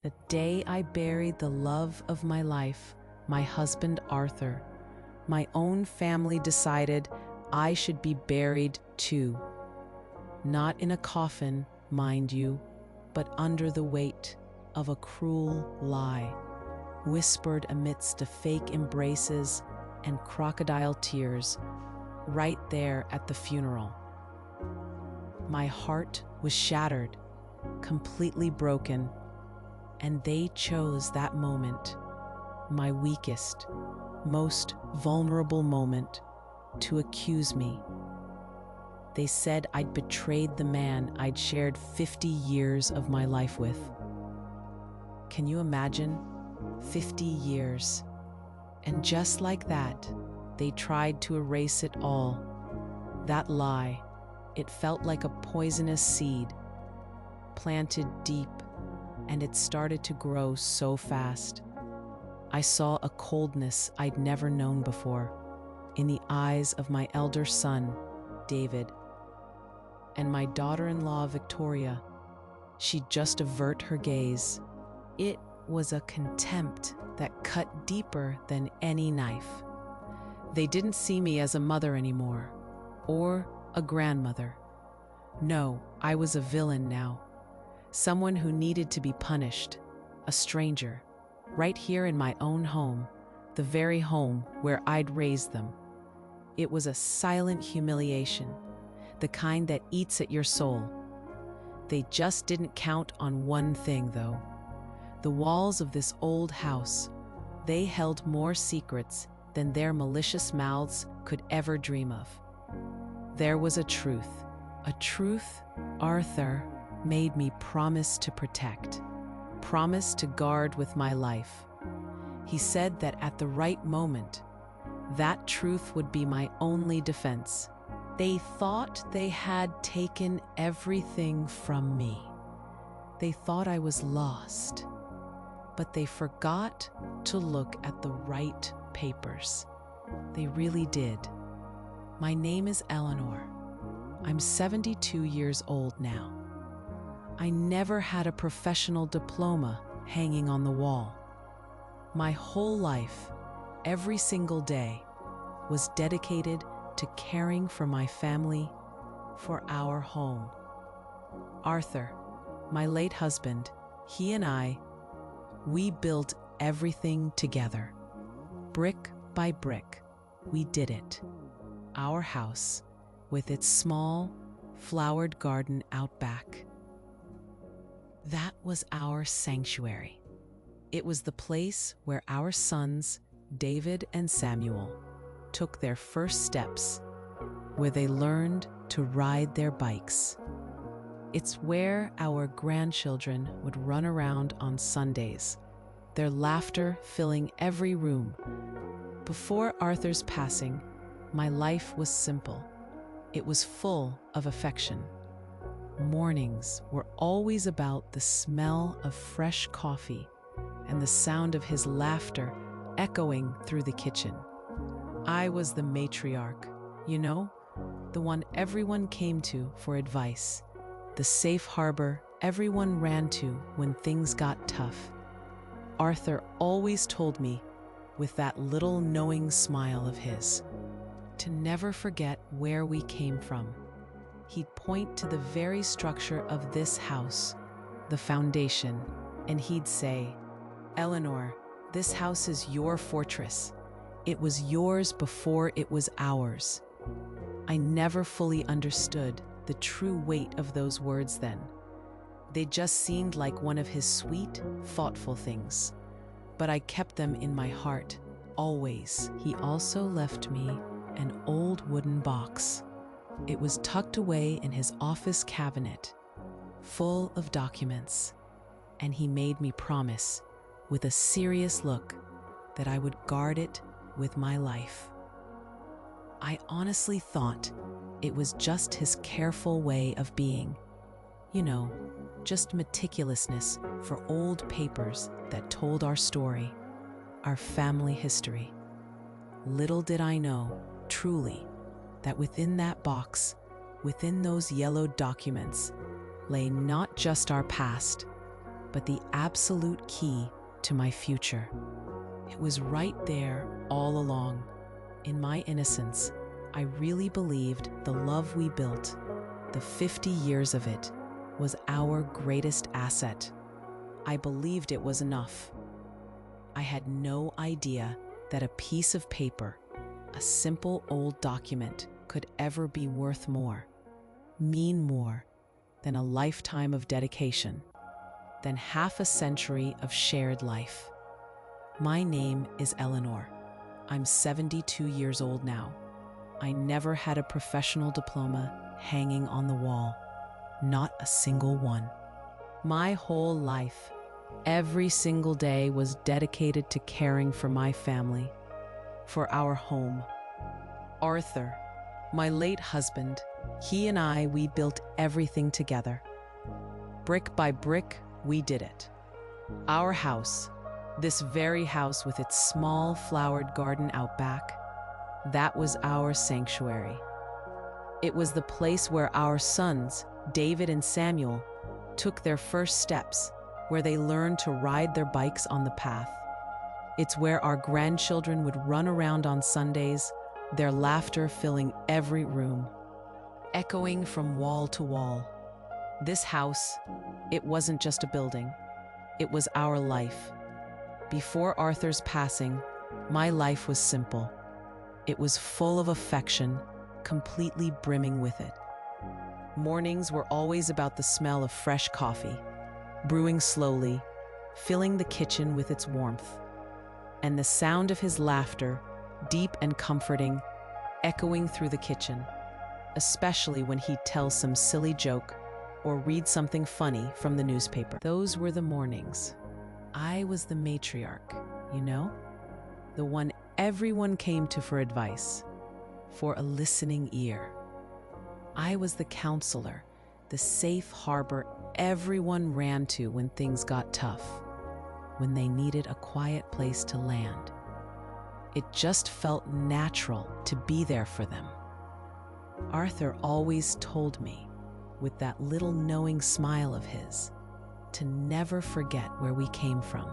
The day I buried the love of my life, my husband Arthur, my own family decided I should be buried too. Not in a coffin, mind you, but under the weight of a cruel lie, whispered amidst of fake embraces and crocodile tears, right there at the funeral. My heart was shattered, completely broken, and they chose that moment, my weakest, most vulnerable moment, to accuse me. They said I'd betrayed the man I'd shared 50 years of my life with. Can you imagine? 50 years. And just like that, they tried to erase it all. That lie, it felt like a poisonous seed, planted deep, and it started to grow so fast. I saw a coldness I'd never known before in the eyes of my elder son, David, and my daughter-in-law, Victoria. She'd just avert her gaze. It was a contempt that cut deeper than any knife. They didn't see me as a mother anymore, or a grandmother. No, I was a villain now. Someone who needed to be punished, a stranger, right here in my own home, the very home where I'd raised them. It was a silent humiliation, the kind that eats at your soul. They just didn't count on one thing, though. The walls of this old house, they held more secrets than their malicious mouths could ever dream of. There was a truth Arthur made me promise to protect, promise to guard with my life. He said that at the right moment, that truth would be my only defense. They thought they had taken everything from me. They thought I was lost, but they forgot to look at the right papers. They really did. My name is Eleanor. I'm 72 years old now. I never had a professional diploma hanging on the wall. My whole life, every single day, was dedicated to caring for my family, for our home. Arthur, my late husband, he and I, we built everything together. Brick by brick, we did it. Our house, with its small, flowered garden out back. That was our sanctuary. It was the place where our sons, David and Samuel, took their first steps, where they learned to ride their bikes. It's where our grandchildren would run around on Sundays, their laughter filling every room. Before Arthur's passing, my life was simple. It was full of affection. Mornings were always about the smell of fresh coffee and the sound of his laughter echoing through the kitchen. I was the matriarch, you know, the one everyone came to for advice, the safe harbor everyone ran to when things got tough. Arthur always told me, with that little knowing smile of his, to never forget where we came from. He'd point to the very structure of this house, the foundation, and he'd say, "Eleanor, this house is your fortress. It was yours before it was ours." I never fully understood the true weight of those words then. They just seemed like one of his sweet, thoughtful things. But I kept them in my heart, always. He also left me an old wooden box. It was tucked away in his office cabinet, full of documents, and he made me promise, with a serious look, that I would guard it with my life. I honestly thought it was just his careful way of being. You know, just meticulousness for old papers that told our story, our family history. Little did I know, truly, that within that box, within those yellowed documents, lay not just our past, but the absolute key to my future. It was right there all along. In my innocence, I really believed the love we built, the 50 years of it, was our greatest asset. I believed it was enough. I had no idea that a piece of paper, a simple old document, could ever be worth more, mean more than a lifetime of dedication, than half a century of shared life. My name is Eleanor. I'm 72 years old now. I never had a professional diploma hanging on the wall, not a single one. My whole life, every single day, was dedicated to caring for my family, for our home. Arthur, my late husband, he and I, we built everything together. Brick by brick, we did it. Our house, this very house with its small flowered garden out back, that was our sanctuary. It was the place where our sons, David and Samuel, took their first steps, where they learned to ride their bikes on the path. It's where our grandchildren would run around on Sundays, their laughter filling every room, echoing from wall to wall. This house, it wasn't just a building, it was our life. Before Arthur's passing, my life was simple. It was full of affection, completely brimming with it. Mornings were always about the smell of fresh coffee, brewing slowly, filling the kitchen with its warmth, and the sound of his laughter, deep and comforting, echoing through the kitchen, especially when he'd tell some silly joke or read something funny from the newspaper. Those were the mornings. I was the matriarch, you know? The one everyone came to for advice, for a listening ear. I was the counselor, the safe harbor everyone ran to when things got tough, when they needed a quiet place to land. It just felt natural to be there for them. Arthur always told me, with that little knowing smile of his, to never forget where we came from.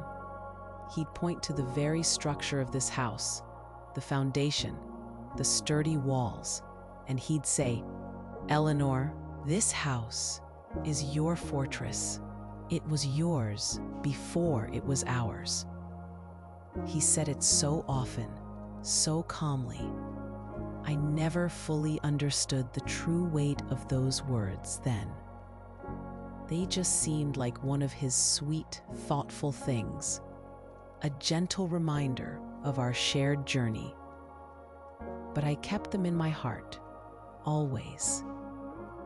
He'd point to the very structure of this house, the foundation, the sturdy walls, and he'd say, "Eleanor, this house is your fortress. It was yours before it was ours." He said it so often, so calmly. I never fully understood the true weight of those words then. They just seemed like one of his sweet, thoughtful things, a gentle reminder of our shared journey. But I kept them in my heart, always.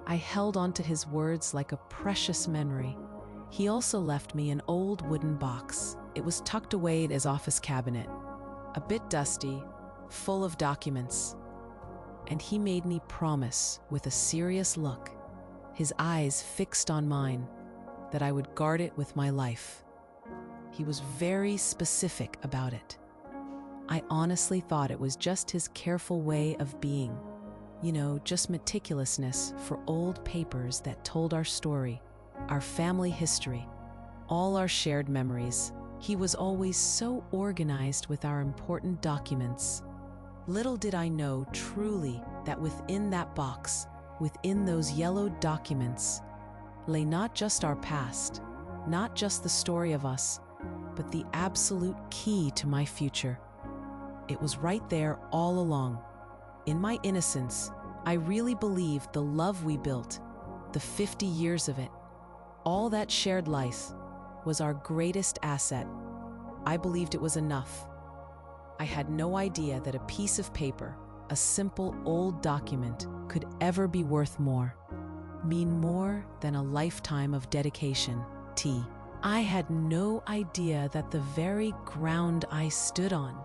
I held on to his words like a precious memory. He also left me an old wooden box. It was tucked away in his office cabinet, a bit dusty, full of documents. And he made me promise, with a serious look, his eyes fixed on mine, that I would guard it with my life. He was very specific about it. I honestly thought it was just his careful way of being. You know, just meticulousness for old papers that told our story, our family history, all our shared memories. He was always so organized with our important documents. Little did I know truly that within that box, within those yellowed documents, lay not just our past, not just the story of us, but the absolute key to my future. It was right there all along. In my innocence, I really believed the love we built, the 50 years of it, all that shared life, was our greatest asset. I believed it was enough. I had no idea that a piece of paper, a simple old document, could ever be worth more, mean more than a lifetime of dedication. I had no idea that the very ground I stood on,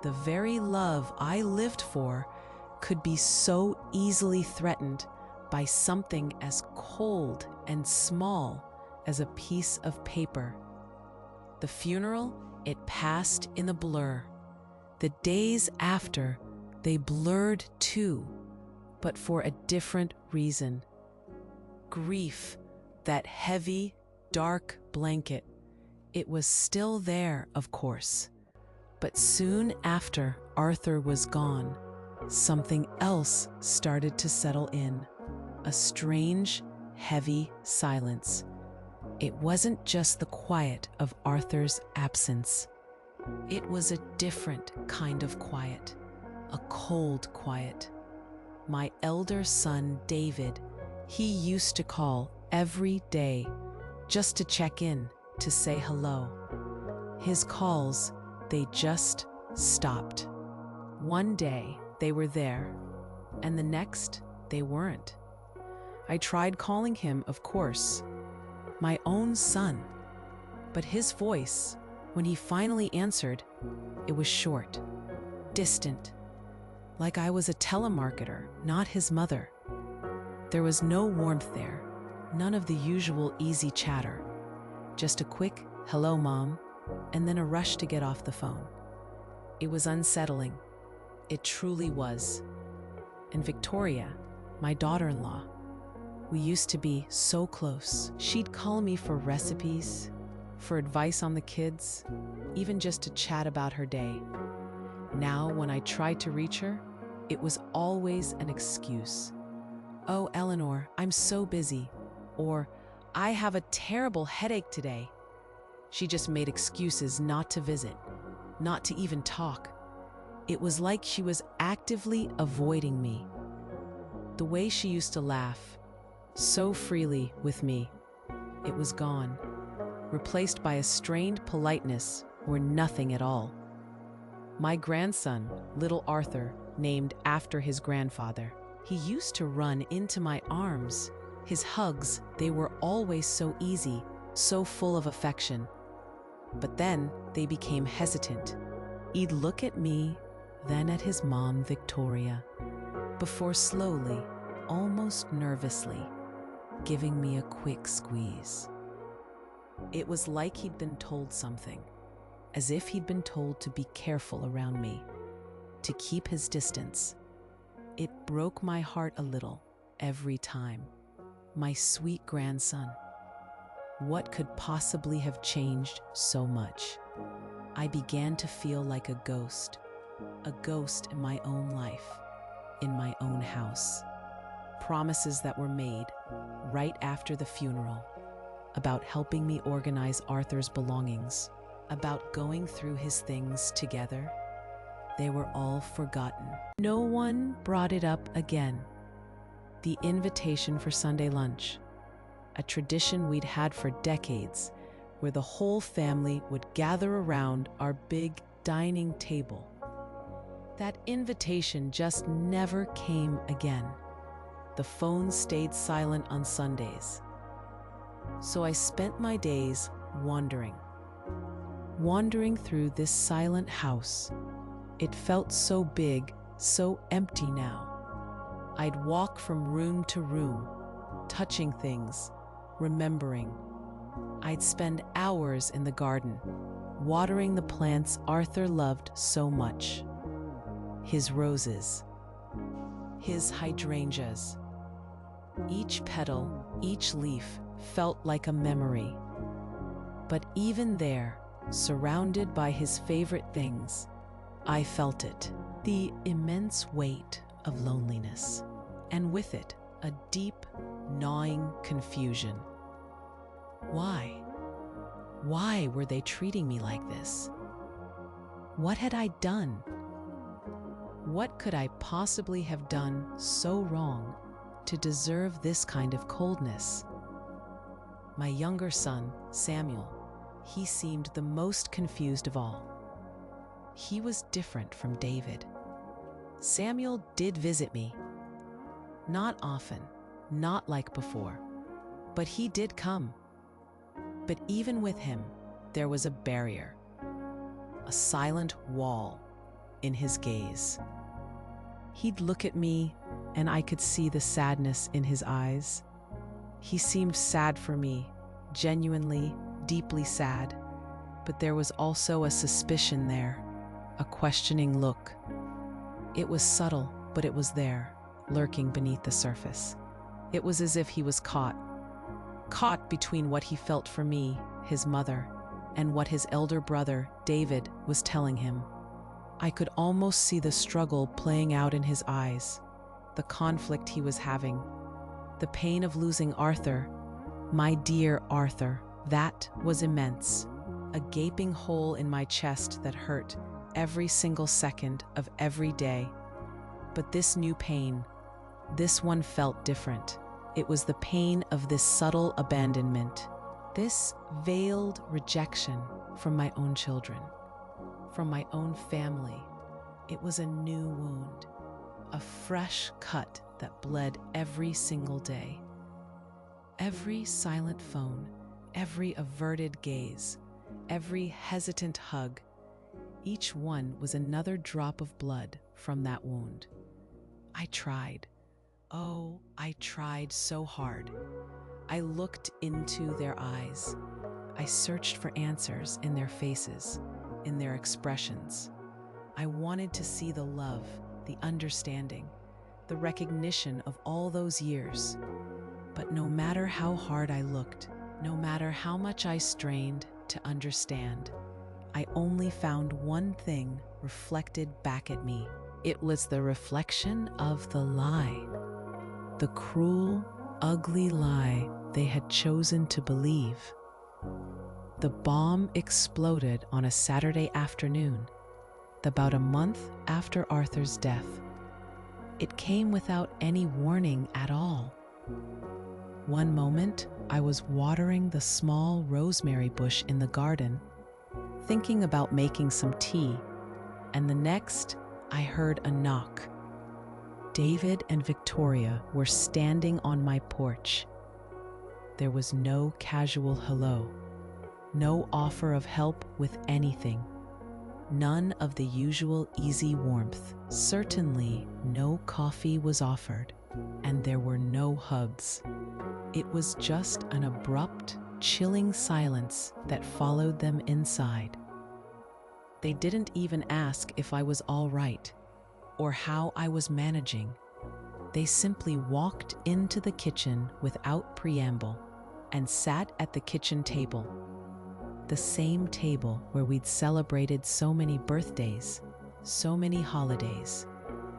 the very love I lived for, could be so easily threatened by something as cold and small as a piece of paper. The funeral, it passed in a blur. The days after, they blurred too, but for a different reason. Grief, that heavy, dark blanket. It was still there, of course. But soon after Arthur was gone, something else started to settle in. A strange, heavy silence. It wasn't just the quiet of Arthur's absence. It was a different kind of quiet, a cold quiet. My elder son, David, he used to call every day just to check in, to say hello. His calls, they just stopped. One day, they were there, and the next, they weren't. I tried calling him, of course, my own son, but his voice, when he finally answered, it was short, distant, like I was a telemarketer, not his mother. There was no warmth there, none of the usual easy chatter, just a quick, "Hello, Mom," and then a rush to get off the phone. It was unsettling. It truly was. And Victoria, my daughter-in-law, we used to be so close. She'd call me for recipes, for advice on the kids, even just to chat about her day. Now, when I tried to reach her, it was always an excuse. "Oh, Eleanor, I'm so busy," or "I have a terrible headache today." She just made excuses not to visit, not to even talk. It was like she was actively avoiding me. The way she used to laugh so freely with me, it was gone, replaced by a strained politeness or nothing at all. My grandson, little Arthur, named after his grandfather, he used to run into my arms. His hugs, they were always so easy, so full of affection. But then they became hesitant. He'd look at me, then at his mom, Victoria, before slowly, almost nervously, giving me a quick squeeze. It was like he'd been told something, as if he'd been told to be careful around me, to keep his distance. It broke my heart a little every time. My sweet grandson. What could possibly have changed so much? I began to feel like a ghost in my own life, in my own house. Promises that were made right after the funeral, about helping me organize Arthur's belongings, about going through his things together, they were all forgotten. No one brought it up again. The invitation for Sunday lunch, a tradition we'd had for decades, where the whole family would gather around our big dining table. That invitation just never came again. The phone stayed silent on Sundays. So I spent my days wandering through this silent house. It felt so big, so empty now. I'd walk from room to room, touching things, remembering. I'd spend hours in the garden, watering the plants Arthur loved so much. His roses, his hydrangeas. Each petal, each leaf felt like a memory. But even there, surrounded by his favorite things, I felt it, the immense weight of loneliness, and with it, a deep, gnawing confusion. Why? Why were they treating me like this? What had I done? What could I possibly have done so wrong to deserve this kind of coldness? My younger son, Samuel, he seemed the most confused of all. He was different from David. Samuel did visit me. Not often, not like before, but he did come. But even with him, there was a barrier, a silent wall in his gaze. He'd look at me, and I could see the sadness in his eyes. He seemed sad for me, genuinely, deeply sad. But there was also a suspicion there, a questioning look. It was subtle, but it was there, lurking beneath the surface. It was as if he was caught caught between what he felt for me, his mother, and what his elder brother, David, was telling him. I could almost see the struggle playing out in his eyes, the conflict he was having, the pain of losing Arthur, my dear Arthur. That was immense, a gaping hole in my chest that hurt every single second of every day. But this new pain, this one felt different. It was the pain of this subtle abandonment, this veiled rejection from my own children, from my own family. It was a new wound, a fresh cut that bled every single day. Every silent phone, every averted gaze, every hesitant hug, each one was another drop of blood from that wound. I tried. Oh, I tried so hard. I looked into their eyes. I searched for answers in their faces, in their expressions. I wanted to see the love, the understanding, the recognition of all those years. But no matter how hard I looked, no matter how much I strained to understand, I only found one thing reflected back at me. It was the reflection of the lie, the cruel, ugly lie they had chosen to believe. The bomb exploded on a Saturday afternoon, about a month after Arthur's death. It came without any warning at all. One moment, I was watering the small rosemary bush in the garden, thinking about making some tea, and the next, I heard a knock. David and Victoria were standing on my porch. There was no casual hello, no offer of help with anything, none of the usual easy warmth. Certainly, no coffee was offered, and there were no hugs. It was just an abrupt, chilling silence that followed them inside. They didn't even ask if I was all right or how I was managing. They simply walked into the kitchen without preamble and sat at the kitchen table, the same table where we'd celebrated so many birthdays, so many holidays,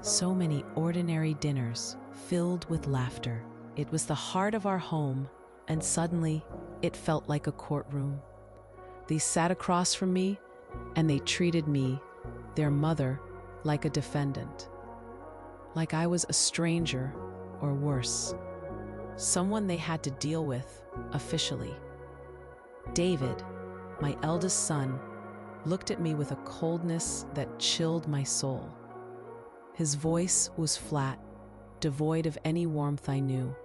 so many ordinary dinners filled with laughter. It was the heart of our home, and suddenly it felt like a courtroom. They sat across from me, and they treated me, their mother, like a defendant. Like I was a stranger, or worse, someone they had to deal with, officially. David, my eldest son, looked at me with a coldness that chilled my soul. His voice was flat, devoid of any warmth I knew.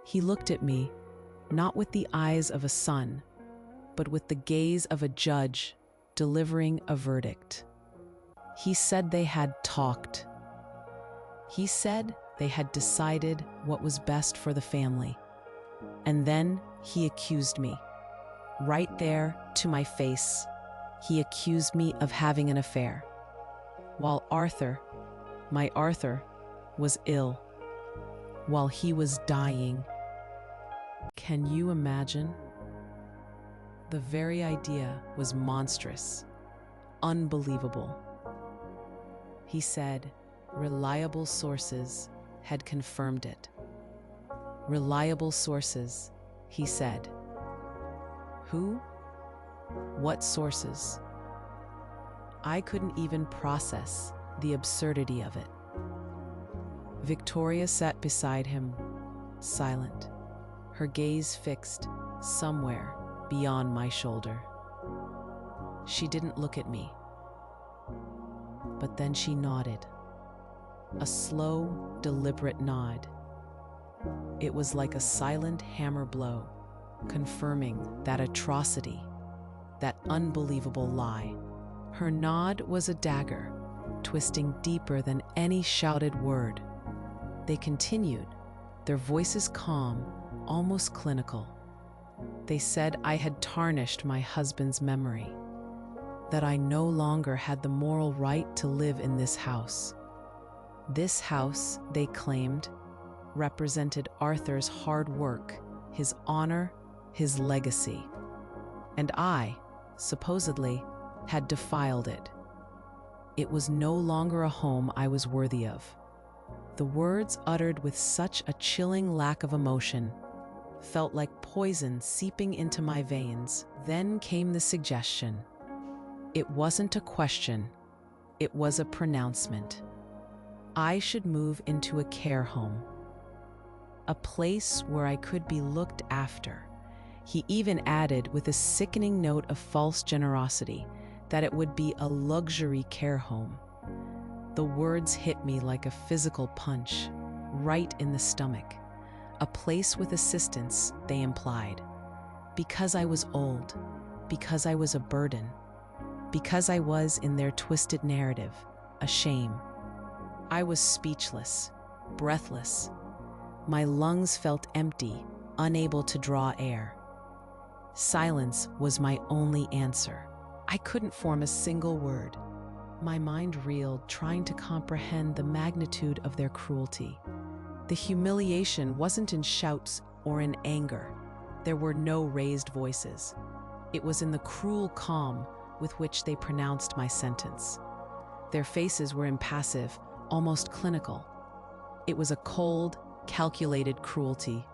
He looked at me, not with the eyes of a son, but with the gaze of a judge delivering a verdict. He said they had talked. He said they had decided what was best for the family. And then he accused me. Right there, to my face, he accused me of having an affair. While Arthur, my Arthur, was ill. While he was dying. Can you imagine? The very idea was monstrous, unbelievable. He said reliable sources had confirmed it. Reliable sources, he said. Who? What sources? I couldn't even process the absurdity of it. Victoria sat beside him, silent, her gaze fixed somewhere beyond my shoulder. She didn't look at me, but then she nodded. A slow, deliberate nod. It was like a silent hammer blow, confirming that atrocity, that unbelievable lie. Her nod was a dagger, twisting deeper than any shouted word. They continued, their voices calm, almost clinical. They said I had tarnished my husband's memory, that I no longer had the moral right to live in this house. This house, they claimed, represented Arthur's hard work, his honor, his legacy. And I, supposedly, had defiled it. It was no longer a home I was worthy of. The words uttered with such a chilling lack of emotion felt like poison seeping into my veins. Then came the suggestion. It wasn't a question, it was a pronouncement. I should move into a care home, a place where I could be looked after. He even added, with a sickening note of false generosity, that it would be a luxury care home. The words hit me like a physical punch, right in the stomach. A place with assistance, they implied. Because I was old, because I was a burden, because I was, in their twisted narrative, a shame. I was speechless, breathless. My lungs felt empty, unable to draw air. Silence was my only answer. I couldn't form a single word. My mind reeled, trying to comprehend the magnitude of their cruelty. The humiliation wasn't in shouts or in anger. There were no raised voices. It was in the cruel calm with which they pronounced my sentence. Their faces were impassive, almost clinical. It was a cold, calculated cruelty,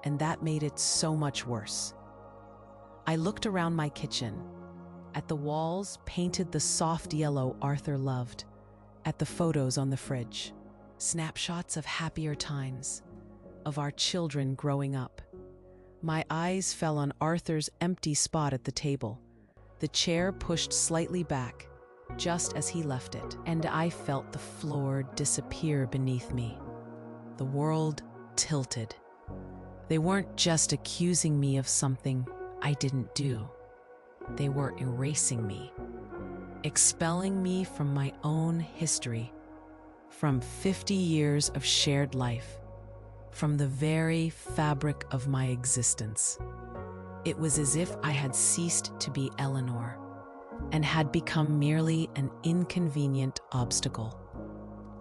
and that made it so much worse. I looked around my kitchen, at the walls painted the soft yellow Arthur loved, at the photos on the fridge, snapshots of happier times, of our children growing up. My eyes fell on Arthur's empty spot at the table, the chair pushed slightly back, just as he left it, and I felt the floor disappear beneath me. The world tilted. They weren't just accusing me of something I didn't do. They were erasing me, expelling me from my own history, from 50 years of shared life, from the very fabric of my existence. It was as if I had ceased to be Eleanor and had become merely an inconvenient obstacle.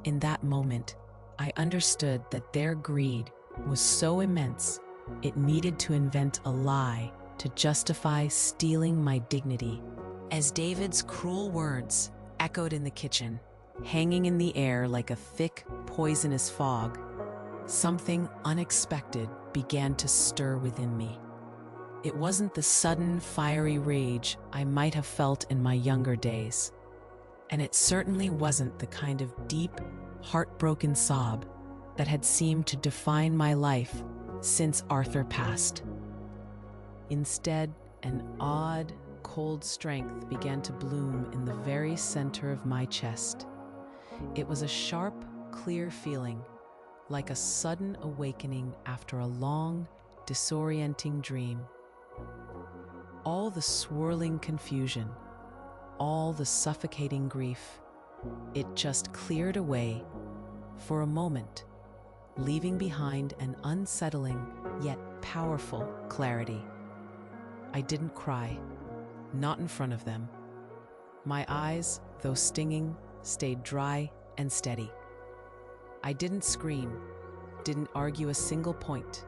In that moment, I understood that their greed was so immense, it needed to invent a lie to justify stealing my dignity. As David's cruel words echoed in the kitchen, hanging in the air like a thick, poisonous fog, something unexpected began to stir within me. It wasn't the sudden, fiery rage I might have felt in my younger days, and it certainly wasn't the kind of deep, heartbroken sob that had seemed to define my life since Arthur passed. Instead, an odd, cold strength began to bloom in the very center of my chest. It was a sharp, clear feeling, like a sudden awakening after a long, disorienting dream. All the swirling confusion, all the suffocating grief, it just cleared away for a moment, leaving behind an unsettling yet powerful clarity. I didn't cry, not in front of them. My eyes, though stinging, stayed dry and steady. I didn't scream, didn't argue a single point.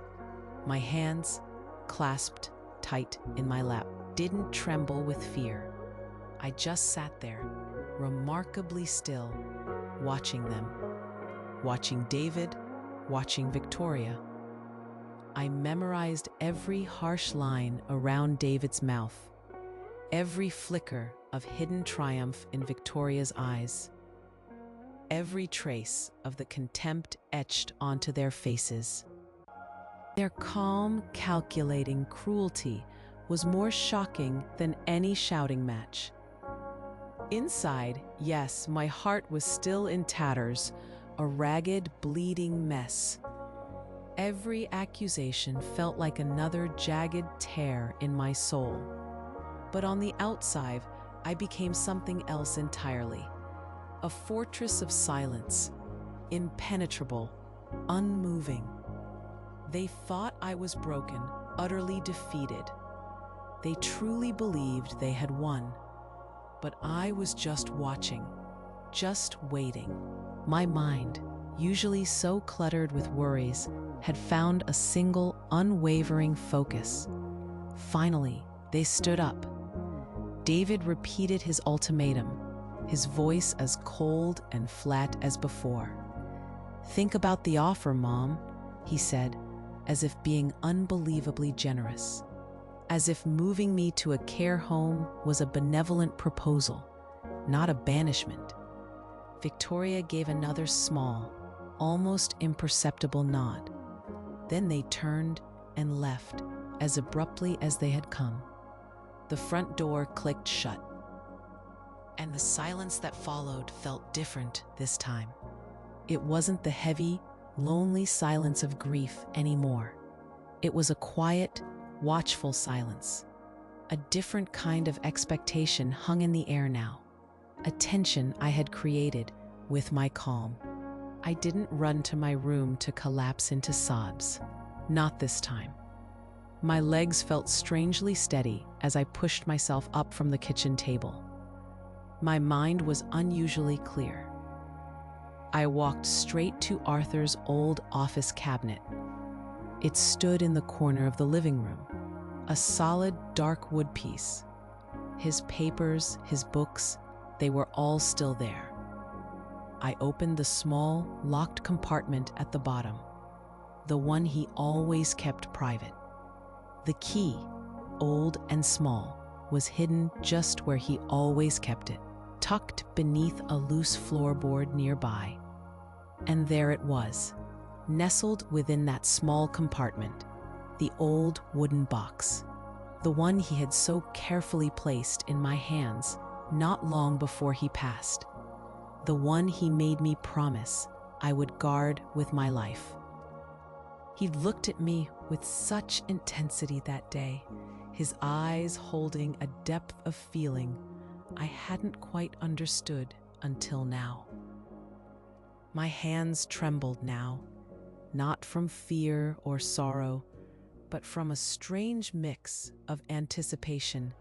My hands, clasped tight in my lap, didn't tremble with fear. I just sat there, remarkably still, watching them. Watching David, watching Victoria. I memorized every harsh line around David's mouth, every flicker of hidden triumph in Victoria's eyes, every trace of the contempt etched onto their faces. Their calm, calculating cruelty was more shocking than any shouting match. Inside, yes, my heart was still in tatters, a ragged, bleeding mess. Every accusation felt like another jagged tear in my soul. But on the outside, I became something else entirely. A fortress of silence, impenetrable, unmoving. They thought I was broken, utterly defeated. They truly believed they had won. But I was just watching, just waiting. My mind, usually so cluttered with worries, had found a single, unwavering focus. Finally, they stood up. David repeated his ultimatum, his voice as cold and flat as before. "Think about the offer, Mom," he said, as if being unbelievably generous, as if moving me to a care home was a benevolent proposal, not a banishment. Victoria gave another small, almost imperceptible nod. Then they turned and left as abruptly as they had come. The front door clicked shut, and the silence that followed felt different this time. It wasn't the heavy, lonely silence of grief anymore. It was a quiet, watchful silence. A different kind of expectation hung in the air now, a tension I had created with my calm. I didn't run to my room to collapse into sobs. Not this time. My legs felt strangely steady as I pushed myself up from the kitchen table. My mind was unusually clear. I walked straight to Arthur's old office cabinet. It stood in the corner of the living room, a solid dark wood piece. His papers, his books, they were all still there. I opened the small, locked compartment at the bottom, the one he always kept private. The key, old and small, was hidden just where he always kept it, tucked beneath a loose floorboard nearby. And there it was, nestled within that small compartment, the old wooden box, the one he had so carefully placed in my hands not long before he passed, the one he made me promise I would guard with my life. He looked at me with such intensity that day, his eyes holding a depth of feeling I hadn't quite understood until now. My hands trembled now, not from fear or sorrow, but from a strange mix of anticipation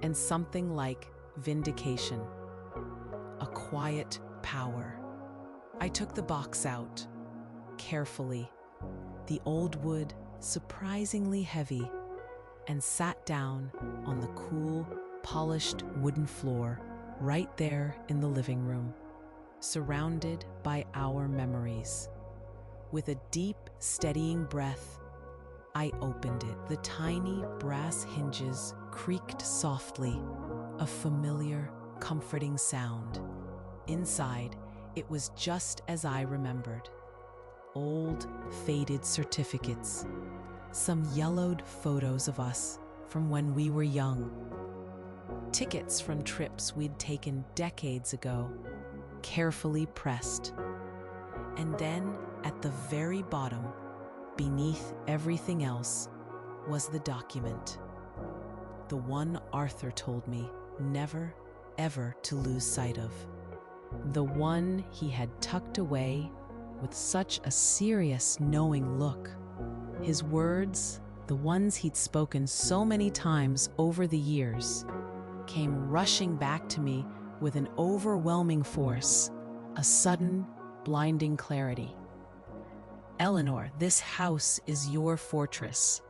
and something like vindication, a quiet power. I took the box out, carefully, the old wood surprisingly heavy, and sat down on the cool, polished wooden floor right there in the living room, surrounded by our memories. With a deep, steadying breath, I opened it. The tiny brass hinges creaked softly, a familiar, comforting sound. Inside, it was just as I remembered. Old, faded certificates, some yellowed photos of us from when we were young, tickets from trips we'd taken decades ago, carefully pressed. And then, at the very bottom, beneath everything else, was the document. The one Arthur told me never, ever to lose sight of. The one he had tucked away with such a serious, knowing look. His words, the ones he'd spoken so many times over the years, came rushing back to me with an overwhelming force, a sudden, blinding clarity. "Eleanor, this house is your fortress.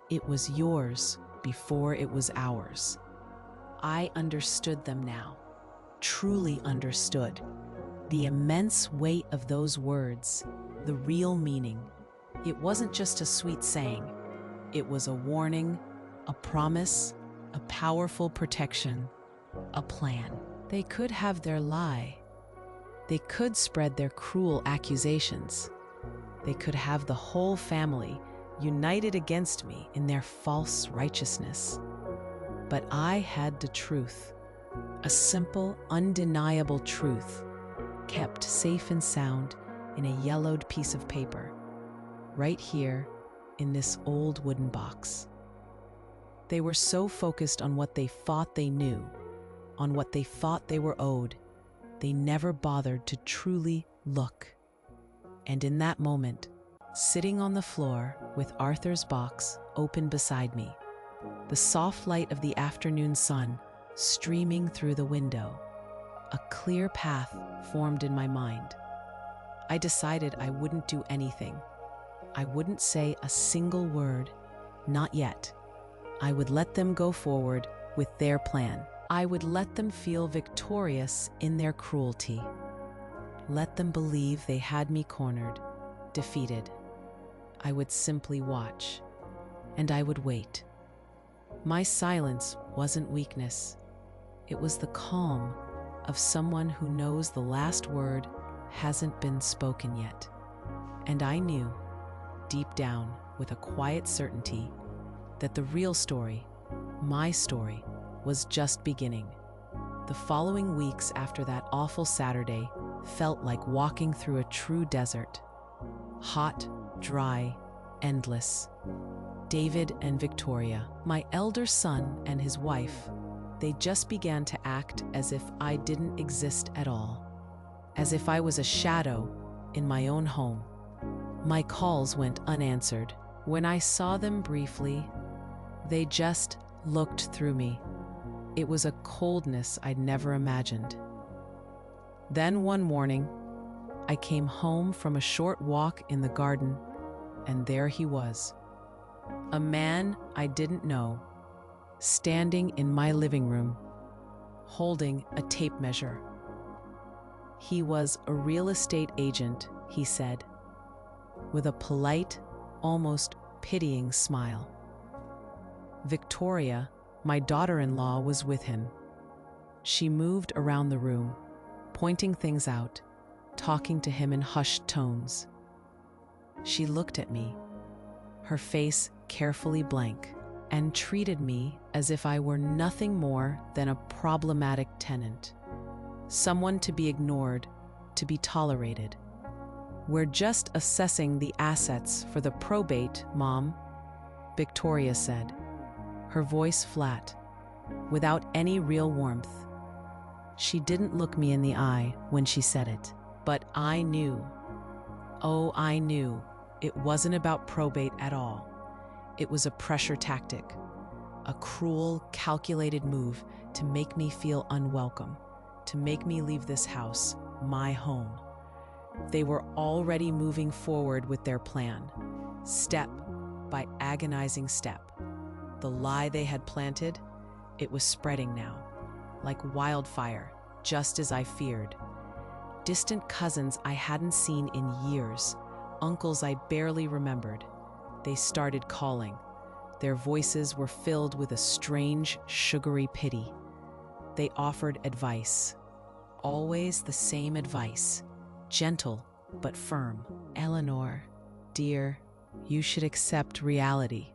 It was yours before it was ours." I understood them now, truly understood. The immense weight of those words, the real meaning. It wasn't just a sweet saying. It was a warning, a promise, a powerful protection, a plan. They could have their lie. They could spread their cruel accusations. They could have the whole family united against me in their false righteousness. But I had the truth, a simple, undeniable truth, kept safe and sound in a yellowed piece of paper, right here in this old wooden box. They were so focused on what they thought they knew, on what they thought they were owed, they never bothered to truly look. And in that moment, sitting on the floor with Arthur's box open beside me, the soft light of the afternoon sun streaming through the window, a clear path formed in my mind. I decided I wouldn't do anything. I wouldn't say a single word, not yet. I would let them go forward with their plan. I would let them feel victorious in their cruelty. Let them believe they had me cornered, defeated. I would simply watch, and I would wait. My silence wasn't weakness. It was the calm of someone who knows the last word hasn't been spoken yet. And I knew, deep down, with a quiet certainty, that the real story, my story, was just beginning. The following weeks after that awful Saturday felt like walking through a true desert. Hot, dry, endless. David and Victoria, my elder son and his wife, they just began to act as if I didn't exist at all. As if I was a shadow in my own home. My calls went unanswered. When I saw them briefly, they just looked through me. It was a coldness I'd never imagined. Then one morning, I came home from a short walk in the garden, and there he was. A man I didn't know, standing in my living room, holding a tape measure. He was a real estate agent, he said, with a polite, almost pitying smile. Victoria, my daughter-in-law, was with him. She moved around the room, pointing things out, talking to him in hushed tones. She looked at me, her face carefully blank, and treated me as if I were nothing more than a problematic tenant. Someone to be ignored, to be tolerated. "We're just assessing the assets for the probate, Mom," Victoria said, her voice flat, without any real warmth. She didn't look me in the eye when she said it, but I knew. Oh, I knew it wasn't about probate at all. It was a pressure tactic, a cruel, calculated move to make me feel unwelcome, to make me leave this house, my home. They were already moving forward with their plan, step by agonizing step. The lie they had planted, it was spreading now, like wildfire, just as I feared. Distant cousins I hadn't seen in years, uncles I barely remembered. They started calling. Their voices were filled with a strange, sugary pity. They offered advice. Always the same advice. Gentle, but firm. "Eleanor, dear, you should accept reality.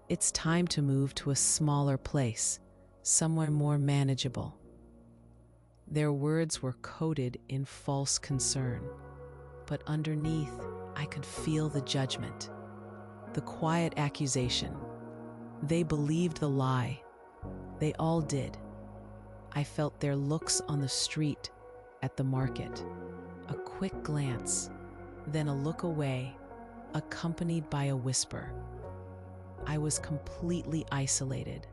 It's time to move to a smaller place, somewhere more manageable." Their words were coated in false concern, but underneath, I could feel the judgment, the quiet accusation. They believed the lie. They all did. I felt their looks on the street, at the market. A quick glance, then a look away, accompanied by a whisper. I was completely isolated.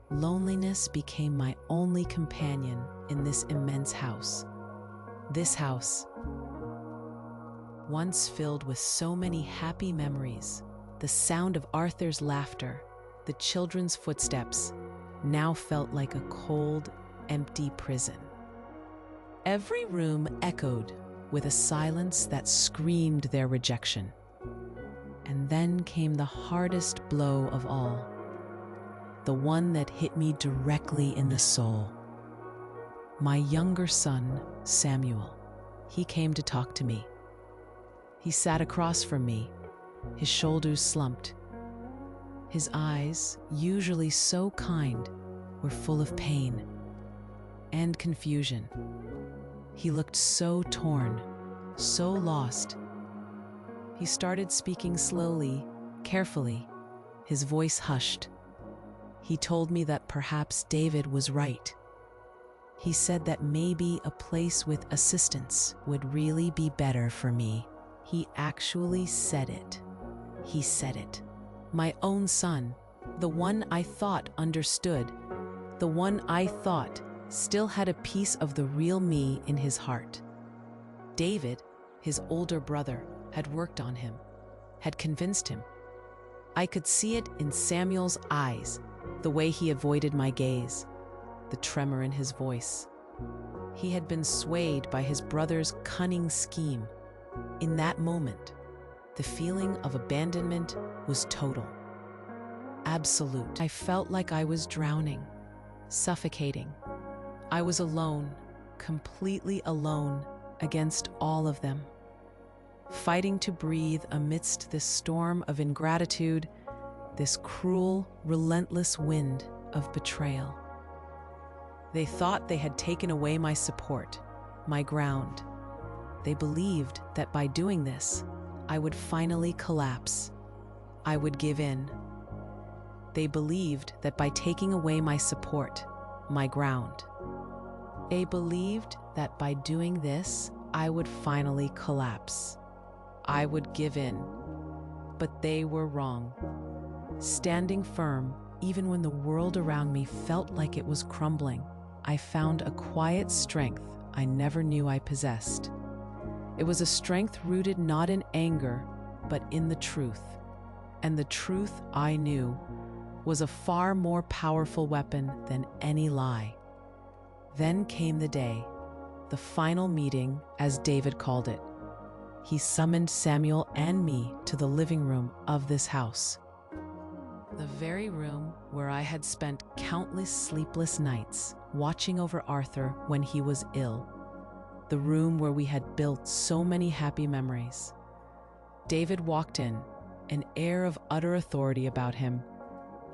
Loneliness became my only companion in this immense house. This house, once filled with so many happy memories, the sound of Arthur's laughter, the children's footsteps, now felt like a cold, empty prison. Every room echoed with a silence that screamed their rejection. And then came the hardest blow of all, the one that hit me directly in the soul. My younger son, Samuel, he came to talk to me. He sat across from me, his shoulders slumped. His eyes, usually so kind, were full of pain and confusion. He looked so torn, so lost. He started speaking slowly, carefully, his voice hushed. He told me that perhaps David was right. He said that maybe a place with assistance would really be better for me. He actually said it. He said it. My own son, the one I thought understood, the one I thought still had a piece of the real me in his heart. David, his older brother, had worked on him, had convinced him. I could see it in Samuel's eyes, the way he avoided my gaze, the tremor in his voice. He had been swayed by his brother's cunning scheme. In that moment, the feeling of abandonment was total, absolute. I felt like I was drowning, suffocating. I was alone, completely alone against all of them, fighting to breathe amidst this storm of ingratitude, this cruel, relentless wind of betrayal. They thought they had taken away my support, my ground. They believed that by doing this, I would finally collapse. I would give in. They believed that by taking away my support, my ground, they believed that by doing this, I would finally collapse. I would give in. But they were wrong. Standing firm, even when the world around me felt like it was crumbling, I found a quiet strength I never knew I possessed. It was a strength rooted not in anger, but in the truth. And the truth, I knew, was a far more powerful weapon than any lie. Then came the day, the final meeting, as David called it. He summoned Samuel and me to the living room of this house. The very room where I had spent countless sleepless nights watching over Arthur when he was ill. The room where we had built so many happy memories. David walked in, an air of utter authority about him,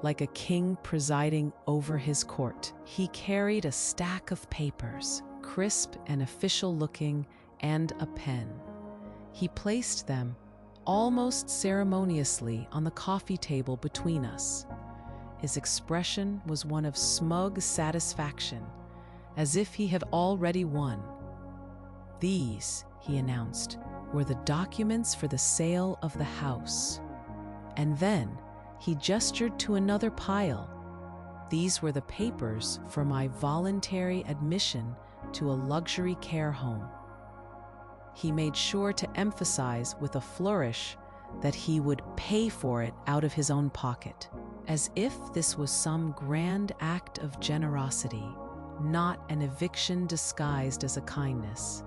like a king presiding over his court. He carried a stack of papers, crisp and official-looking, and a pen. He placed them, almost ceremoniously, on the coffee table between us. His expression was one of smug satisfaction, as if he had already won. These, he announced, were the documents for the sale of the house. And then he gestured to another pile. These were the papers for my voluntary admission to a luxury care home. He made sure to emphasize with a flourish that he would pay for it out of his own pocket, as if this was some grand act of generosity, not an eviction disguised as a kindness.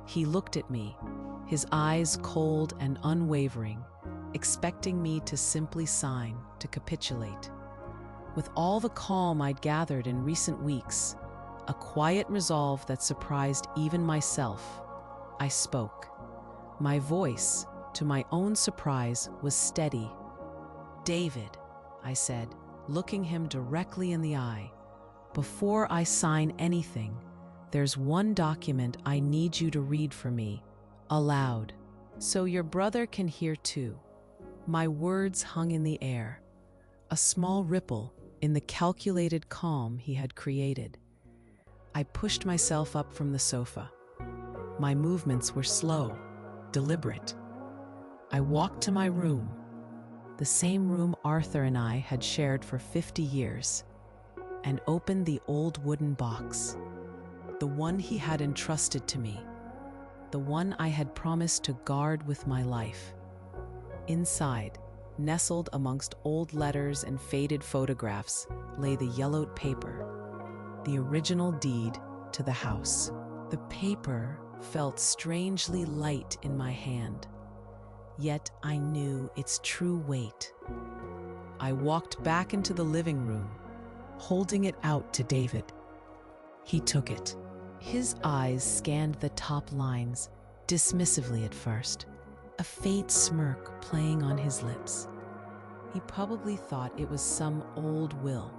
He looked at me, his eyes cold and unwavering, expecting me to simply sign, to capitulate. With all the calm I'd gathered in recent weeks, a quiet resolve that surprised even myself, I spoke. My voice, to my own surprise, was steady. "David," I said, looking him directly in the eye, "before I sign anything, there's one document I need you to read for me, aloud, so your brother can hear too." My words hung in the air, a small ripple in the calculated calm he had created. I pushed myself up from the sofa. My movements were slow, deliberate. I walked to my room, the same room Arthur and I had shared for 50 years, and opened the old wooden box, the one he had entrusted to me, the one I had promised to guard with my life. Inside, nestled amongst old letters and faded photographs, lay the yellowed paper, the original deed to the house. The paper felt strangely light in my hand, yet I knew its true weight. I walked back into the living room, holding it out to David. He took it. His eyes scanned the top lines, dismissively at first, a faint smirk playing on his lips. He probably thought it was some old will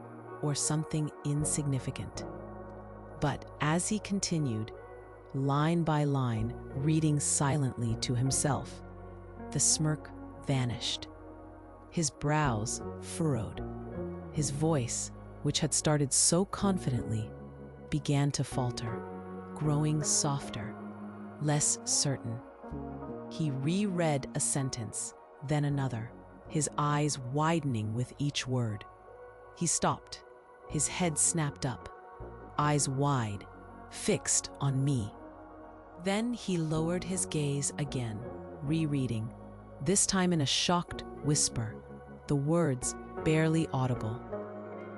or something insignificant. But as he continued, line by line, reading silently to himself, the smirk vanished. His brows furrowed. His voice, which had started so confidently, began to falter, growing softer, less certain. He reread a sentence, then another, his eyes widening with each word. He stopped, his head snapped up, eyes wide, fixed on me. Then he lowered his gaze again, rereading, this time in a shocked whisper, the words barely audible.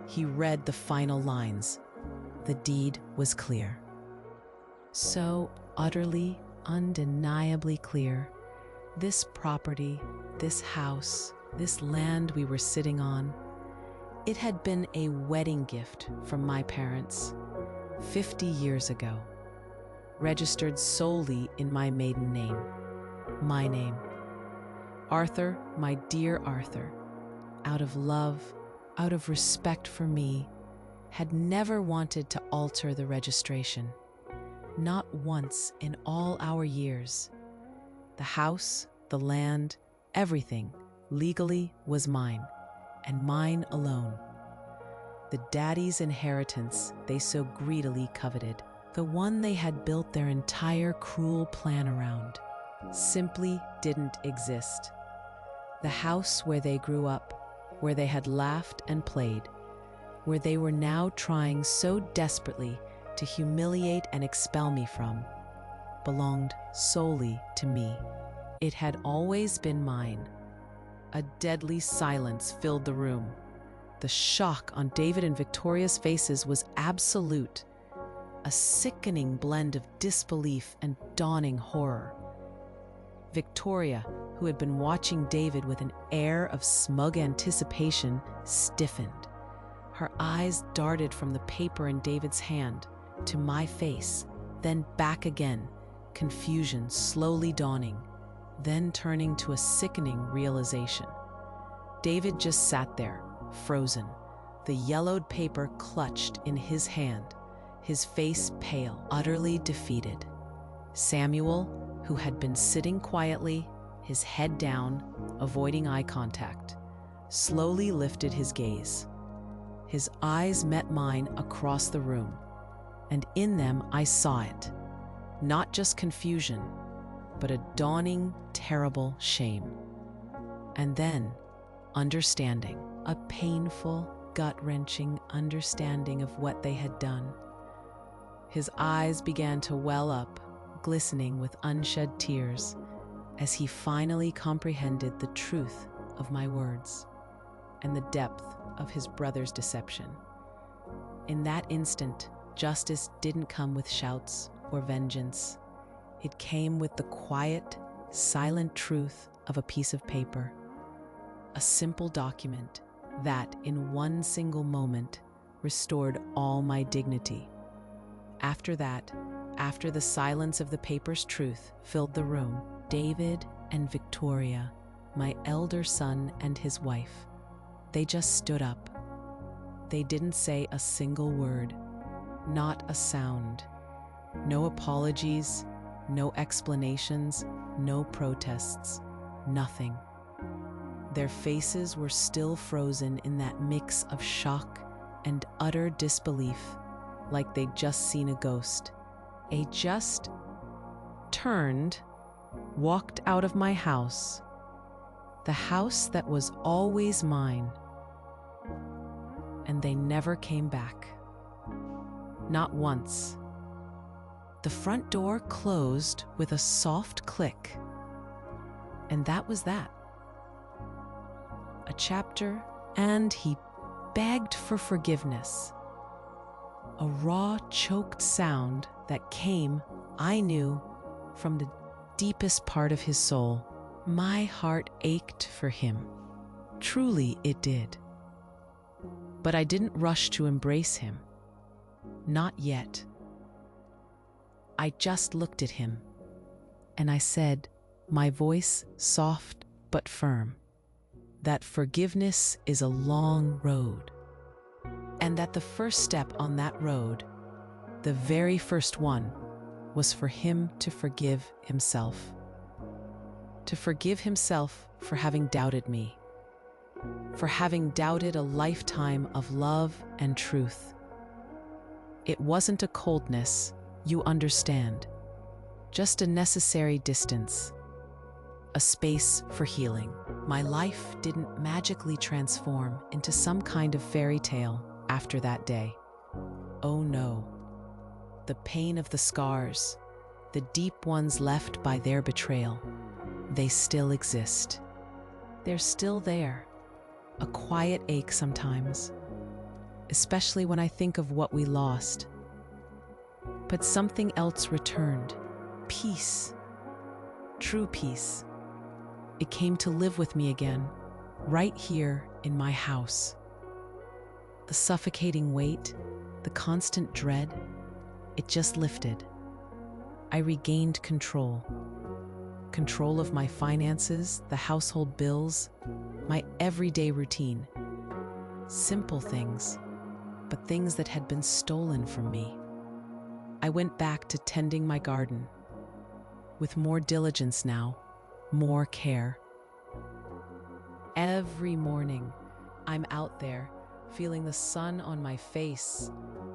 He read the final lines. The deed was clear. So utterly, undeniably clear. This property, this house, this land we were sitting on, it had been a wedding gift from my parents 50 years ago, registered solely in my maiden name, my name. Arthur, my dear Arthur, out of love, out of respect for me, had never wanted to alter the registration. Not once in all our years. The house, the land, everything legally was mine, and mine alone. The daddy's inheritance they so greedily coveted, the one they had built their entire cruel plan around, simply didn't exist. The house where they grew up, where they had laughed and played, where they were now trying so desperately to humiliate and expel me from, belonged solely to me. It had always been mine. A deadly silence filled the room. The shock on David and Victoria's faces was absolute, a sickening blend of disbelief and dawning horror. Victoria, who had been watching David with an air of smug anticipation, stiffened. Her eyes darted from the paper in David's hand to my face, then back again, confusion slowly dawning, then turning to a sickening realization. David just sat there, frozen, the yellowed paper clutched in his hand, his face pale, utterly defeated. Samuel, who had been sitting quietly, his head down, avoiding eye contact, slowly lifted his gaze. His eyes met mine across the room, and in them I saw it, not just confusion, but a dawning, terrible shame. And then, understanding, a painful, gut-wrenching understanding of what they had done. His eyes began to well up, glistening with unshed tears, as he finally comprehended the truth of my words and the depth of his brother's deception. In that instant, justice didn't come with shouts or vengeance. It came with the quiet, silent truth of a piece of paper, a simple document that, in one single moment, restored all my dignity. After that, after the silence of the paper's truth filled the room, David and Victoria, my elder son and his wife, they just stood up. They didn't say a single word, not a sound. No apologies, no explanations, no protests, nothing. Their faces were still frozen in that mix of shock and utter disbelief, like they'd just seen a ghost. I just turned, walked out of my house, the house that was always mine, and they never came back. Not once. The front door closed with a soft click, and that was that. A chapter, and he begged for forgiveness. A raw, choked sound that came, I knew, from the deepest part of his soul. My heart ached for him. Truly it did. But I didn't rush to embrace him. Not yet. I just looked at him, and I said, my voice soft but firm, that forgiveness is a long road, and that the first step on that road, the very first one, was for him to forgive himself. To forgive himself for having doubted me, for having doubted a lifetime of love and truth. It wasn't a coldness, you understand, just a necessary distance, a space for healing. My life didn't magically transform into some kind of fairy tale after that day. Oh no. The pain of the scars, the deep ones left by their betrayal, they still exist. They're still there, a quiet ache sometimes, especially when I think of what we lost. But something else returned. Peace. True peace. It came to live with me again, right here in my house. The suffocating weight, the constant dread, it just lifted. I regained control. Control of my finances, the household bills, my everyday routine. Simple things, but things that had been stolen from me. I went back to tending my garden, with more diligence now, more care. Every morning, I'm out there, feeling the sun on my face,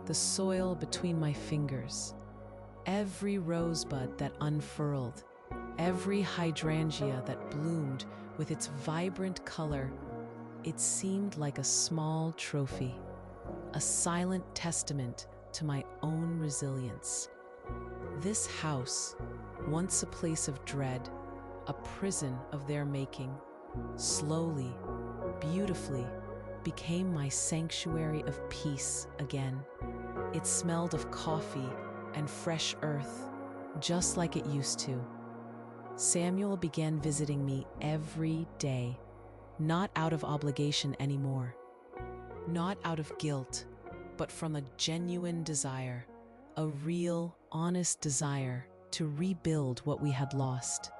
the soil between my fingers, every rosebud that unfurled, every hydrangea that bloomed with its vibrant color. It seemed like a small trophy, a silent testament to my own resilience. This house, once a place of dread, a prison of their making, slowly, beautifully, became my sanctuary of peace again. It smelled of coffee and fresh earth, just like it used to. Samuel began visiting me every day, not out of obligation anymore, not out of guilt, but from a genuine desire, a real, honest desire to rebuild what we had lost.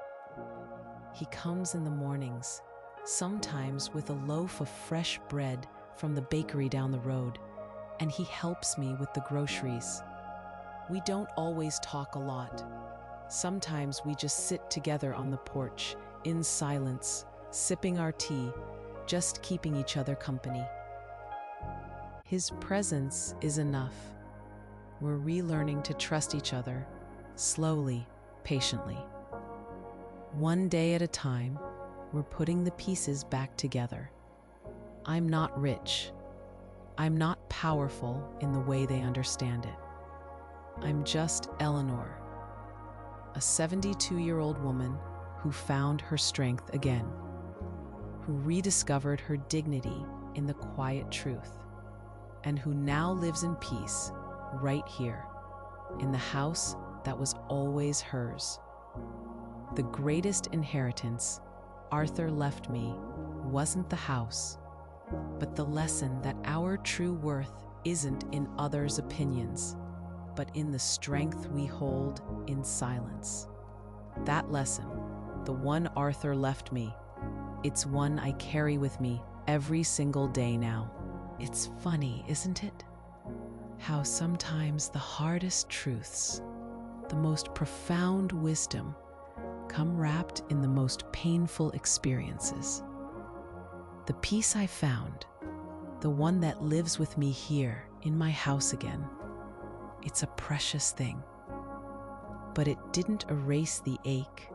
He comes in the mornings, sometimes with a loaf of fresh bread from the bakery down the road, and he helps me with the groceries. We don't always talk a lot. Sometimes we just sit together on the porch, in silence, sipping our tea, just keeping each other company. His presence is enough. We're relearning to trust each other, slowly, patiently. One day at a time, we're putting the pieces back together. I'm not rich. I'm not powerful in the way they understand it. I'm just Eleanor, a 72-year-old woman who found her strength again, who rediscovered her dignity in the quiet truth, and who now lives in peace right here, in the house that was always hers. The greatest inheritance Arthur left me wasn't the house, but the lesson that our true worth isn't in others' opinions, but in the strength we hold in silence. That lesson, the one Arthur left me, it's one I carry with me every single day now. It's funny, isn't it? How sometimes the hardest truths, the most profound wisdom, come wrapped in the most painful experiences. The peace I found, the one that lives with me here in my house again, it's a precious thing. But it didn't erase the ache.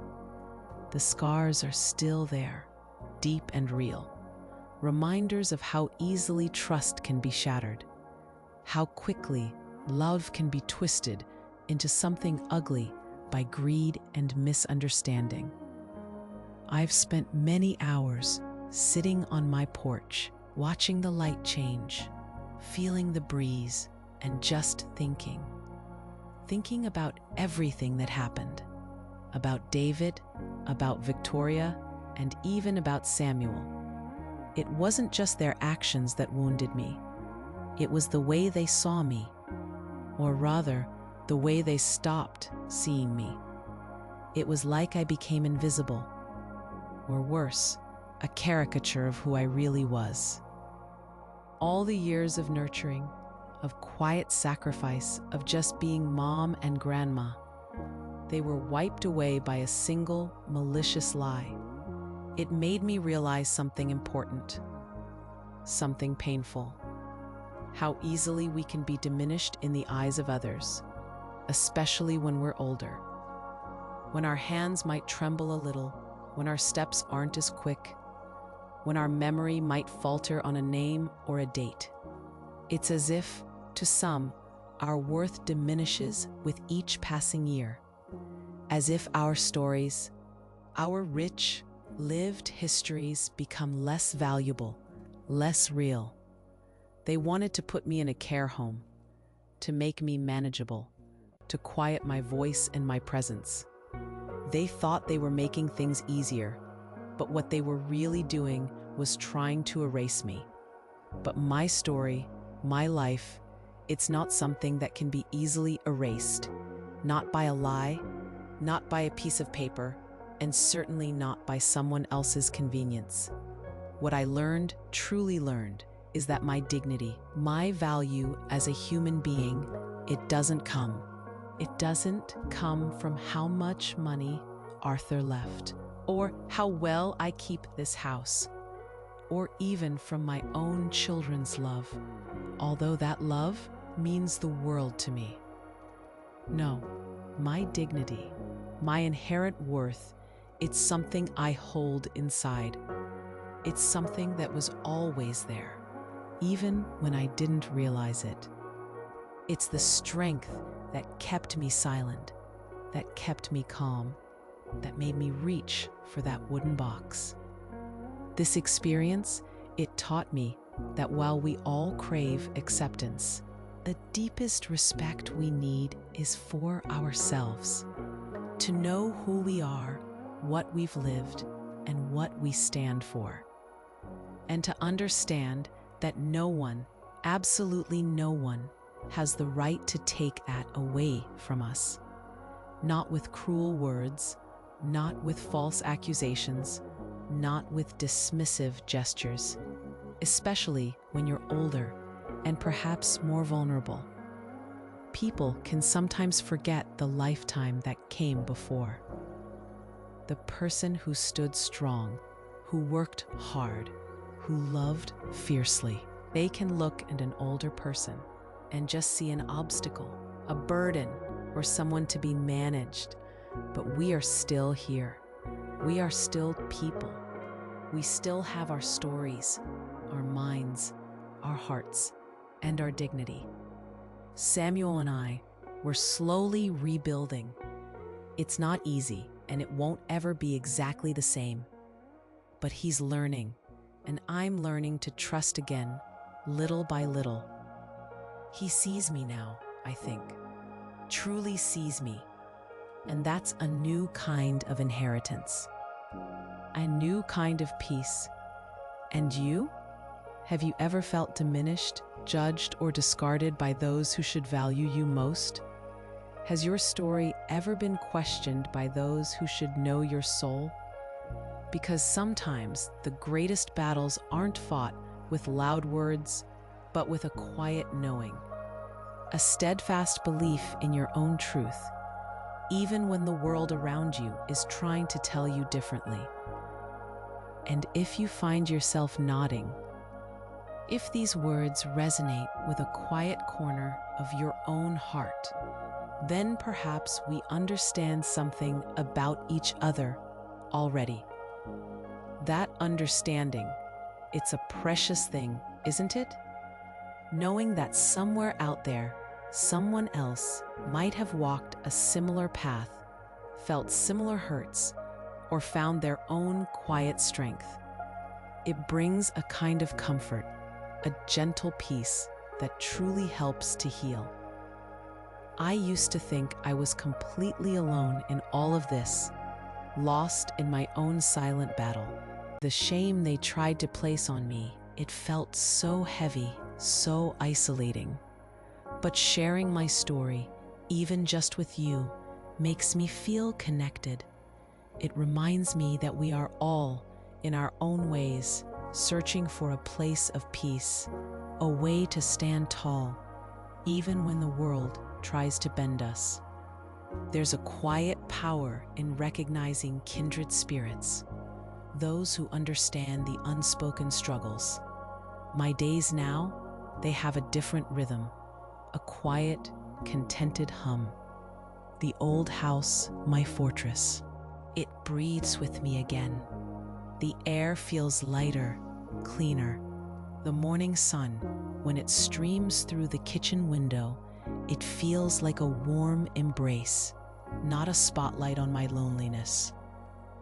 The scars are still there, deep and real. Reminders of how easily trust can be shattered, how quickly love can be twisted into something ugly by greed and misunderstanding. I've spent many hours sitting on my porch, watching the light change, feeling the breeze, and just thinking about everything that happened, about David, about Victoria, and even about Samuel. It wasn't just their actions that wounded me. It was the way they saw me, or rather, the way they stopped seeing me. It was like I became invisible, or worse, a caricature of who I really was. All the years of nurturing, of quiet sacrifice, of just being mom and grandma, they were wiped away by a single malicious lie. It made me realize something important, something painful. How easily we can be diminished in the eyes of others, especially when we're older. When our hands might tremble a little, when our steps aren't as quick, when our memory might falter on a name or a date. It's as if, to some, our worth diminishes with each passing year. as if our stories, our rich, lived histories become less valuable, less real. They wanted to put me in a care home, to make me manageable, to quiet my voice and my presence. They thought they were making things easier, but what they were really doing was trying to erase me. But my story, my life, it's not something that can be easily erased. Not by a lie, not by a piece of paper, and certainly not by someone else's convenience. What I learned, truly learned, is that my dignity, my value as a human being, it doesn't come from how much money Arthur left, or how well I keep this house, or even from my own children's love, although that love means the world to me. No, my dignity, my inherent worth, it's something I hold inside. It's something that was always there, even when I didn't realize it. It's the strength that kept me silent, that kept me calm, that made me reach for that wooden box. This experience, it taught me that while we all crave acceptance, the deepest respect we need is for ourselves. To know who we are, what we've lived, and what we stand for. And to understand that no one, absolutely no one, has the right to take that away from us. Not with cruel words, not with false accusations, not with dismissive gestures, especially when you're older and perhaps more vulnerable. People can sometimes forget the lifetime that came before. The person who stood strong, who worked hard, who loved fiercely. They can look at an older person and just see an obstacle, a burden, or someone to be managed. But we are still here. We are still people. We still have our stories, our minds, our hearts, and our dignity. Samuel and I were slowly rebuilding. It's not easy, and it won't ever be exactly the same. But he's learning, and I'm learning to trust again, little by little. He sees me now, I think, truly sees me. And that's a new kind of inheritance, a new kind of peace. And you? Have you ever felt diminished, judged, or discarded by those who should value you most? Has your story ever been questioned by those who should know your soul? Because sometimes the greatest battles aren't fought with loud words, but with a quiet knowing, a steadfast belief in your own truth, even when the world around you is trying to tell you differently. And if you find yourself nodding, if these words resonate with a quiet corner of your own heart, then perhaps we understand something about each other already. That understanding, it's a precious thing, isn't it? Knowing that somewhere out there, someone else might have walked a similar path, felt similar hurts, or found their own quiet strength. It brings a kind of comfort, a gentle peace that truly helps to heal. I used to think I was completely alone in all of this, lost in my own silent battle. The shame they tried to place on me, it felt so heavy, so isolating. But sharing my story, even just with you, makes me feel connected. It reminds me that we are all, in our own ways, searching for a place of peace, a way to stand tall, even when the world tries to bend us. There's a quiet power in recognizing kindred spirits, those who understand the unspoken struggles. My days now, they have a different rhythm, a quiet, contented hum. The old house, my fortress. It breathes with me again. The air feels lighter, cleaner. The morning sun, when it streams through the kitchen window, it feels like a warm embrace. not a spotlight on my loneliness.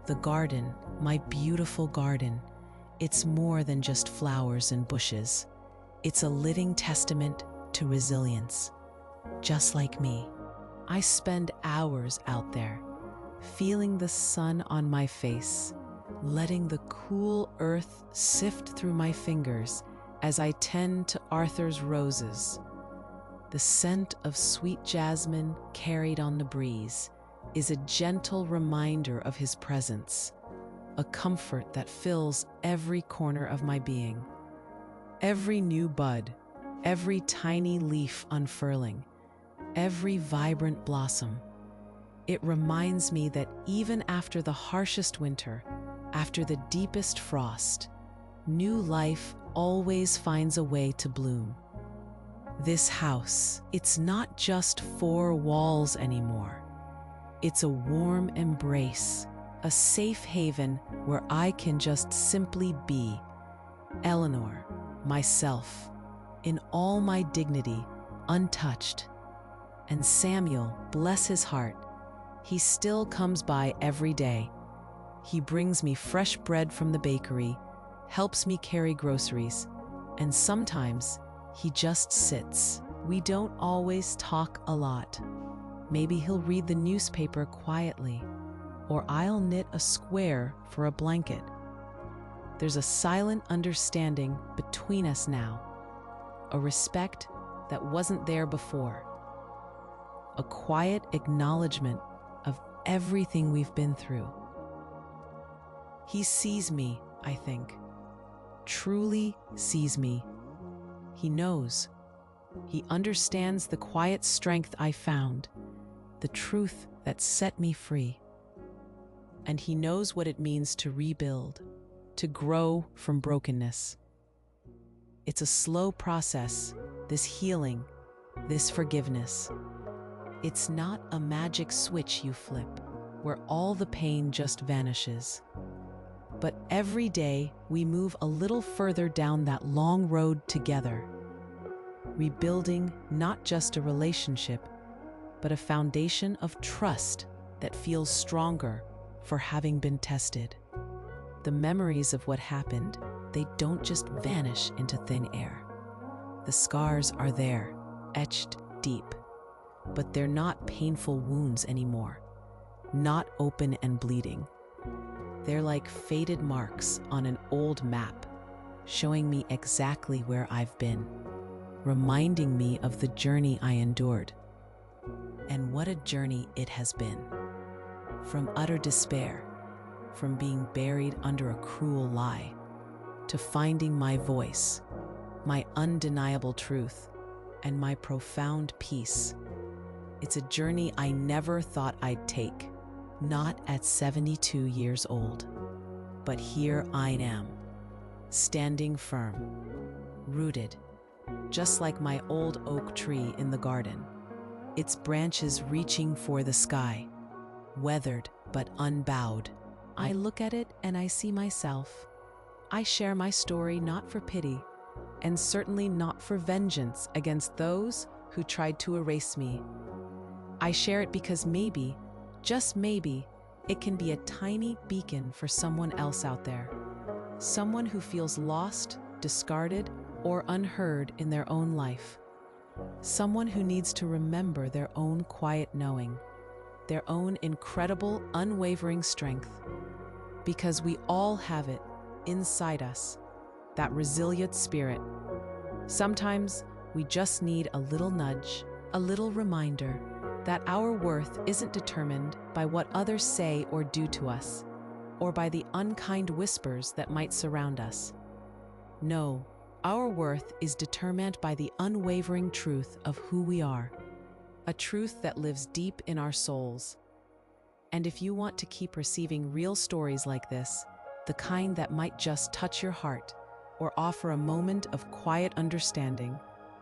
The garden, my beautiful garden, it's more than just flowers and bushes. It's a living testament to resilience. Just like me, I spend hours out there, feeling the sun on my face, letting the cool earth sift through my fingers as I tend to Arthur's roses. The scent of sweet jasmine carried on the breeze is a gentle reminder of his presence, a comfort that fills every corner of my being. Every new bud, every tiny leaf unfurling, every vibrant blossom, it reminds me that even after the harshest winter, after the deepest frost, new life always finds a way to bloom. This house, it's not just four walls anymore. It's a warm embrace, a safe haven where I can just simply be Eleanor, myself, in all my dignity, untouched. And Samuel, bless his heart, he still comes by every day. He brings me fresh bread from the bakery, helps me carry groceries, and sometimes he just sits. We don't always talk a lot. Maybe he'll read the newspaper quietly, or I'll knit a square for a blanket. There's a silent understanding between us now, a respect that wasn't there before, a quiet acknowledgement of everything we've been through. He sees me, I think, truly sees me. He knows. He understands the quiet strength I found, the truth that set me free. And he knows what it means to rebuild, to grow from brokenness. It's a slow process, this healing, this forgiveness. It's not a magic switch you flip, where all the pain just vanishes. But every day we move a little further down that long road together, rebuilding not just a relationship, but a foundation of trust that feels stronger for having been tested. The memories of what happened, they don't just vanish into thin air. The scars are there, etched deep, but they're not painful wounds anymore, not open and bleeding. They're like faded marks on an old map, showing me exactly where I've been, reminding me of the journey I endured. And what a journey it has been. From utter despair, from being buried under a cruel lie, to finding my voice, my undeniable truth, and my profound peace. It's a journey I never thought I'd take. Not at 72 years old, but here I am, standing firm, rooted, just like my old oak tree in the garden, its branches reaching for the sky, weathered but unbowed. I look at it and I see myself. I share my story not for pity, and certainly not for vengeance against those who tried to erase me. I share it because maybe, just maybe, it can be a tiny beacon for someone else out there. Someone who feels lost, discarded, or unheard in their own life. Someone who needs to remember their own quiet knowing, their own incredible, unwavering strength. Because we all have it inside us, that resilient spirit. Sometimes we just need a little nudge, a little reminder that our worth isn't determined by what others say or do to us, or by the unkind whispers that might surround us. No, our worth is determined by the unwavering truth of who we are, a truth that lives deep in our souls. And if you want to keep receiving real stories like this, the kind that might just touch your heart, or offer a moment of quiet understanding,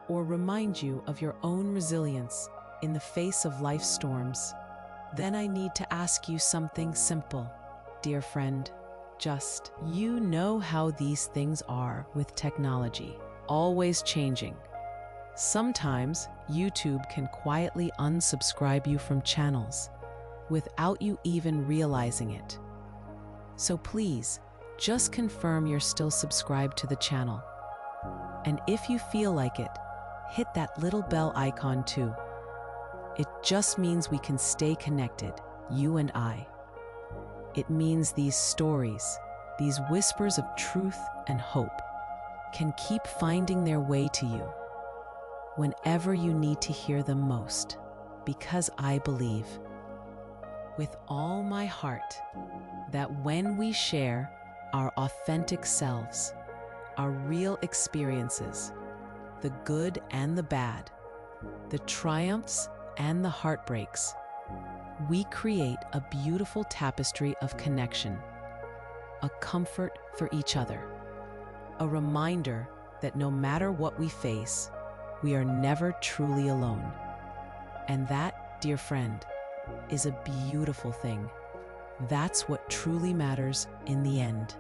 or remind you of your own resilience in the face of life's storms, then I need to ask you something simple, dear friend. Just, you know how these things are with technology, always changing. Sometimes YouTube can quietly unsubscribe you from channels, without you even realizing it. So please, just confirm you're still subscribed to the channel. And if you feel like it, hit that little bell icon too. It just means we can stay connected, you and I. It means these stories, these whispers of truth and hope, can keep finding their way to you whenever you need to hear them most, because I believe with all my heart that when we share our authentic selves, our real experiences, the good and the bad, the triumphs and the heartbreaks, we create a beautiful tapestry of connection, a comfort for each other, a reminder that no matter what we face, we are never truly alone. And that, dear friend, is a beautiful thing. That's what truly matters in the end.